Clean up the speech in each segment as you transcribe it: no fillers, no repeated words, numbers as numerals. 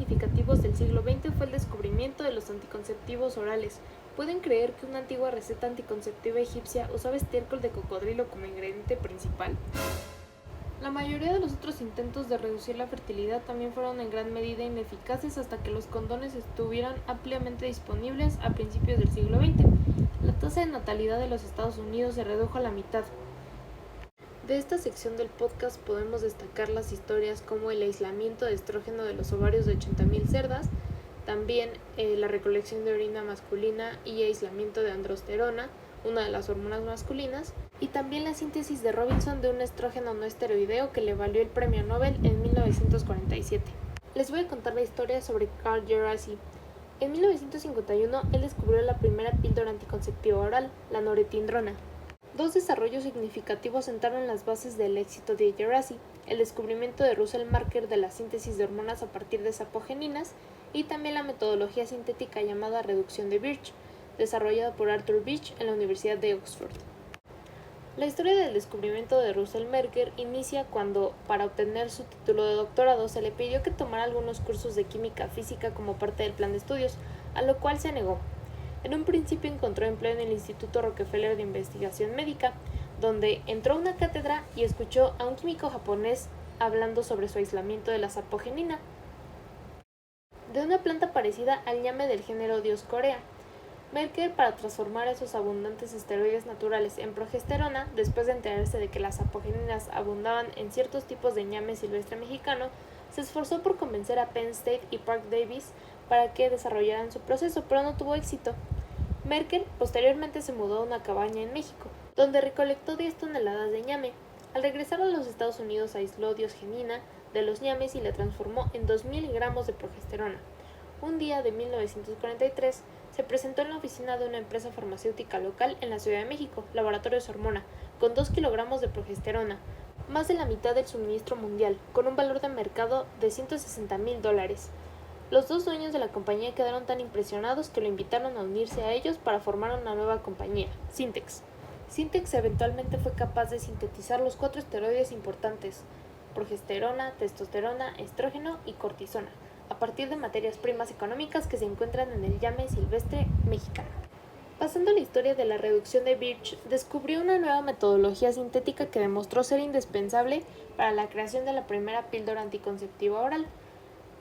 significativos del siglo XX fue el descubrimiento de los anticonceptivos orales. ¿Pueden creer que una antigua receta anticonceptiva egipcia usaba estiércol de cocodrilo como ingrediente principal? La mayoría de los otros intentos de reducir la fertilidad también fueron en gran medida ineficaces hasta que los condones estuvieran ampliamente disponibles a principios del siglo XX. La tasa de natalidad de los Estados Unidos se redujo a la mitad. De esta sección del podcast podemos destacar las historias como el aislamiento de estrógeno de los ovarios de 80.000 cerdas, también la recolección de orina masculina y aislamiento de androsterona, una de las hormonas masculinas, y también la síntesis de Robinson de un estrógeno no esteroideo que le valió el premio Nobel en 1947. Les voy a contar la historia sobre Carl Djerassi. En 1951, él descubrió la primera píldora anticonceptiva oral, la norepinefrina. Dos desarrollos significativos sentaron las bases del éxito de Djerassi: el descubrimiento de Russell Marker de la síntesis de hormonas a partir de sapogeninas y también la metodología sintética llamada reducción de Birch, desarrollada por Arthur Birch en la Universidad de Oxford. La historia del descubrimiento de Russell Marker inicia cuando, para obtener su título de doctorado, se le pidió que tomara algunos cursos de química física como parte del plan de estudios, a lo cual se negó. En un principio encontró empleo en el Instituto Rockefeller de Investigación Médica, donde entró a una cátedra y escuchó a un químico japonés hablando sobre su aislamiento de la sapogenina, de una planta parecida al ñame del género Dioscorea. Merker, para transformar esos abundantes esteroides naturales en progesterona, después de enterarse de que las sapogeninas abundaban en ciertos tipos de ñame silvestre mexicano, se esforzó por convencer a Penn State y Parke Davis para que desarrollaran su proceso, pero no tuvo éxito. Merker posteriormente se mudó a una cabaña en México, donde recolectó 10 toneladas de ñame. Al regresar a los Estados Unidos aisló diosgenina de los ñames y la transformó en 2.000 gramos de progesterona. Un día de 1943 se presentó en la oficina de una empresa farmacéutica local en la Ciudad de México, Laboratorios Hormona, con 2 kilogramos de progesterona, más de la mitad del suministro mundial, con un valor de mercado de $160.000. Los dos dueños de la compañía quedaron tan impresionados que lo invitaron a unirse a ellos para formar una nueva compañía, Syntex. Syntex eventualmente fue capaz de sintetizar los 4 esteroides importantes: progesterona, testosterona, estrógeno y cortisona, a partir de materias primas económicas que se encuentran en el ñame silvestre mexicano. Pasando a la historia de la reducción de Birch, descubrió una nueva metodología sintética que demostró ser indispensable para la creación de la primera píldora anticonceptiva oral.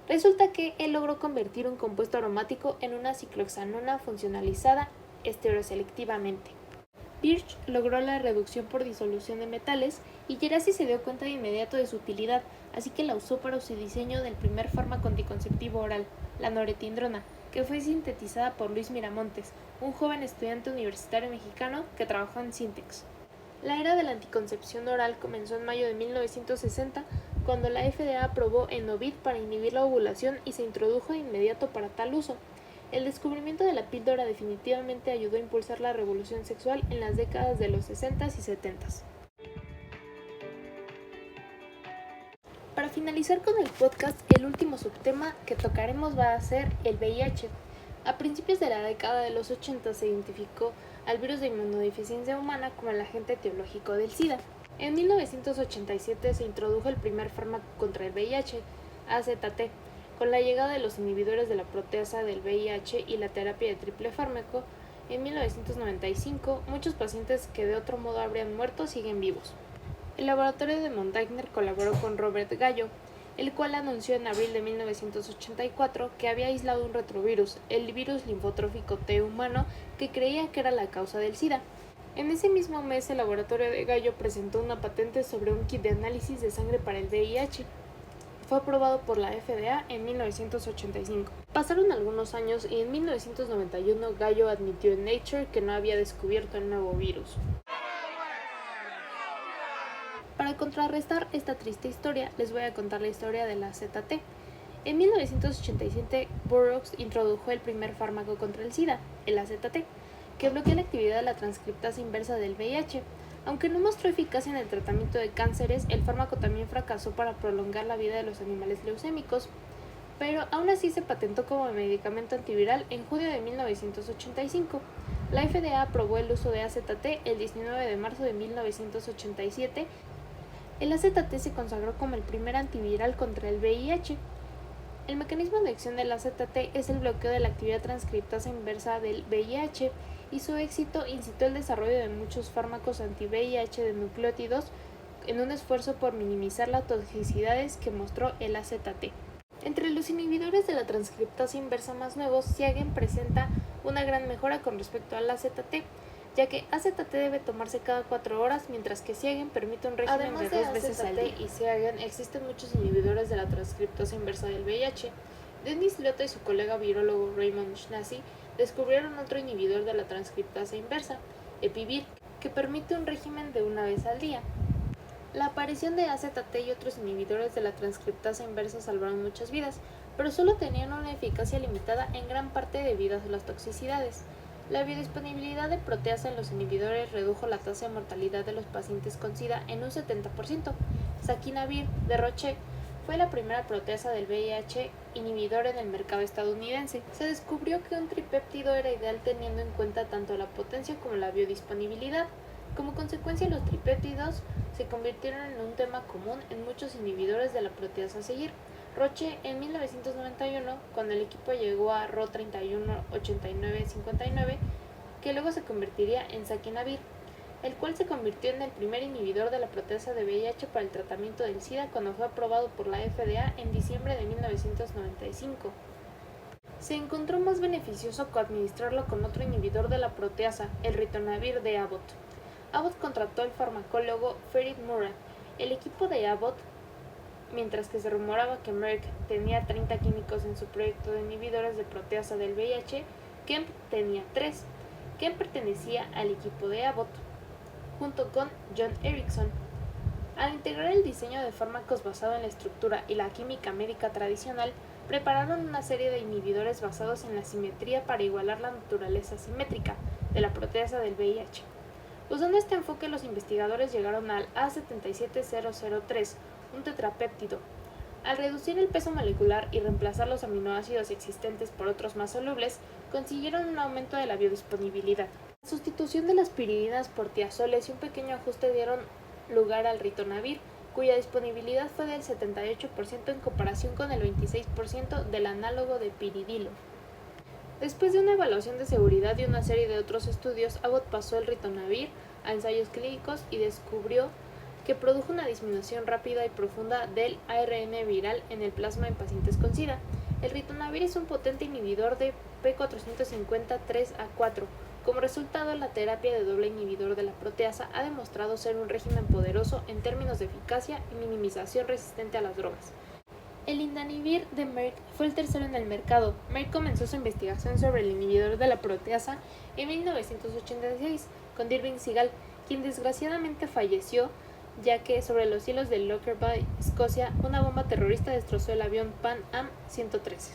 Resulta que él logró convertir un compuesto aromático en una ciclohexanona funcionalizada estereoselectivamente. Birch logró la reducción por disolución de metales y Djerassi se dio cuenta de inmediato de su utilidad, así que la usó para su diseño del primer fármaco anticonceptivo oral, la norepinefrina, que fue sintetizada por Luis Miramontes, un joven estudiante universitario mexicano que trabajó en Syntex. La era de la anticoncepción oral comenzó en mayo de 1960, cuando la FDA aprobó Enovid para inhibir la ovulación y se introdujo de inmediato para tal uso. El descubrimiento de la píldora definitivamente ayudó a impulsar la revolución sexual en las décadas de los 60s y 70s. Para finalizar con el podcast, el último subtema que tocaremos va a ser el VIH. A principios de la década de los 80 se identificó al virus de inmunodeficiencia humana como el agente etiológico del SIDA. En 1987 se introdujo el primer fármaco contra el VIH, AZT. Con la llegada de los inhibidores de la proteasa del VIH y la terapia de triple fármaco, en 1995 muchos pacientes que de otro modo habrían muerto siguen vivos. El laboratorio de Montagner colaboró con Robert Gallo, el cual anunció en abril de 1984 que había aislado un retrovirus, el virus linfotrófico T humano, que creía que era la causa del SIDA. En ese mismo mes, el laboratorio de Gallo presentó una patente sobre un kit de análisis de sangre para el VIH. Fue aprobado por la FDA en 1985. Pasaron algunos años y en 1991 Gallo admitió en Nature que no había descubierto el nuevo virus. Para contrarrestar esta triste historia, les voy a contar la historia de la AZT. En 1987, Burroughs introdujo el primer fármaco contra el SIDA, el AZT, que bloquea la actividad de la transcriptasa inversa del VIH. Aunque no mostró eficacia en el tratamiento de cánceres, el fármaco también fracasó para prolongar la vida de los animales leucémicos, pero aún así se patentó como medicamento antiviral en junio de 1985. La FDA aprobó el uso de AZT el 19 de marzo de 1987. El AZT se consagró como el primer antiviral contra el VIH. El mecanismo de acción del AZT es el bloqueo de la actividad transcriptasa inversa del VIH y su éxito incitó el desarrollo de muchos fármacos anti-VIH de nucleótidos en un esfuerzo por minimizar las toxicidades que mostró el AZT. Entre los inhibidores de la transcriptasa inversa más nuevos, Siagen presenta una gran mejora con respecto al AZT, ya que AZT debe tomarse cada 4 horas, mientras que Siagen permite un régimen de 2 veces al día. Y Siagen, existen muchos inhibidores de la transcriptasa inversa del VIH. Denis Liotta y su colega virólogo Raymond Schnassi descubrieron otro inhibidor de la transcriptasa inversa, Epivir, que permite un régimen de 1 vez al día. La aparición de AZT y otros inhibidores de la transcriptasa inversa salvaron muchas vidas, pero solo tenían una eficacia limitada en gran parte debido a las toxicidades. La biodisponibilidad de proteasa en los inhibidores redujo la tasa de mortalidad de los pacientes con SIDA en un 70%. Saquinavir, de Roche, fue la primera proteasa del VIH inhibidor en el mercado estadounidense. Se descubrió que un tripéptido era ideal teniendo en cuenta tanto la potencia como la biodisponibilidad. Como consecuencia, los tripéptidos se convirtieron en un tema común en muchos inhibidores de la proteasa a seguir. Roche, en 1991, cuando el equipo llegó a Ro318959, que luego se convertiría en Saquinavir, el cual se convirtió en el primer inhibidor de la proteasa de VIH para el tratamiento del SIDA cuando fue aprobado por la FDA en diciembre de 1995. Se encontró más beneficioso coadministrarlo con otro inhibidor de la proteasa, el ritonavir de Abbott. Abbott contrató al farmacólogo Ferit Murad. El equipo de Abbott, mientras que se rumoraba que Merck tenía 30 químicos en su proyecto de inhibidores de proteasa del VIH, Kemp tenía 3. Kemp pertenecía al equipo de Abbott, junto con John Erickson. Al integrar el diseño de fármacos basado en la estructura y la química médica tradicional, prepararon una serie de inhibidores basados en la simetría para igualar la naturaleza simétrica de la proteasa del VIH. Usando este enfoque, los investigadores llegaron al A77003, un tetrapéptido. Al reducir el peso molecular y reemplazar los aminoácidos existentes por otros más solubles, consiguieron un aumento de la biodisponibilidad. La sustitución de las piridinas por tiazoles y un pequeño ajuste dieron lugar al ritonavir, cuya disponibilidad fue del 78% en comparación con el 26% del análogo de piridilo. Después de una evaluación de seguridad y una serie de otros estudios, Abbott pasó el ritonavir a ensayos clínicos y descubrió que produjo una disminución rápida y profunda del ARN viral en el plasma en pacientes con SIDA. El ritonavir es un potente inhibidor de P450-3A4. Como resultado, la terapia de doble inhibidor de la proteasa ha demostrado ser un régimen poderoso en términos de eficacia y minimización resistente a las drogas. El indanivir de Merck fue el tercero en el mercado. Merck comenzó su investigación sobre el inhibidor de la proteasa en 1986 con Irving Segal, quien desgraciadamente falleció ya que sobre los cielos de Lockerbie, Escocia, una bomba terrorista destrozó el avión Pan Am 113.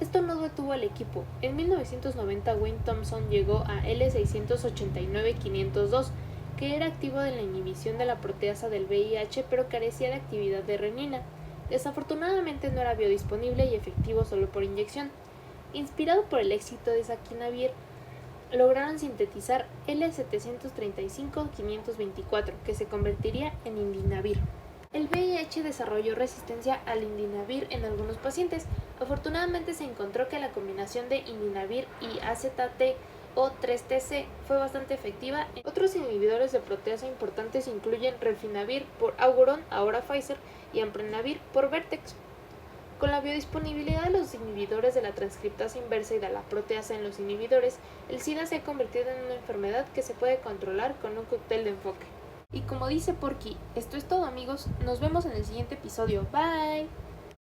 Esto no detuvo al equipo. En 1990 Wayne Thomson llegó a L689-502, que era activo en la inhibición de la proteasa del VIH pero carecía de actividad de renina. Desafortunadamente no era biodisponible y efectivo solo por inyección. Inspirado por el éxito de Saquinavir, lograron sintetizar L735-524, que se convertiría en indinavir. El VIH desarrolló resistencia al indinavir en algunos pacientes. Afortunadamente se encontró que la combinación de indinavir y AZT o 3TC fue bastante efectiva. Otros inhibidores de proteasa importantes incluyen relfinavir por Auguron, ahora Pfizer, y amprenavir por Vertex. Con la biodisponibilidad de los inhibidores de la transcriptasa inversa y de la proteasa en los inhibidores, el SIDA se ha convertido en una enfermedad que se puede controlar con un cóctel de enfoque. Y como dice Porky, esto es todo amigos, nos vemos en el siguiente episodio, bye.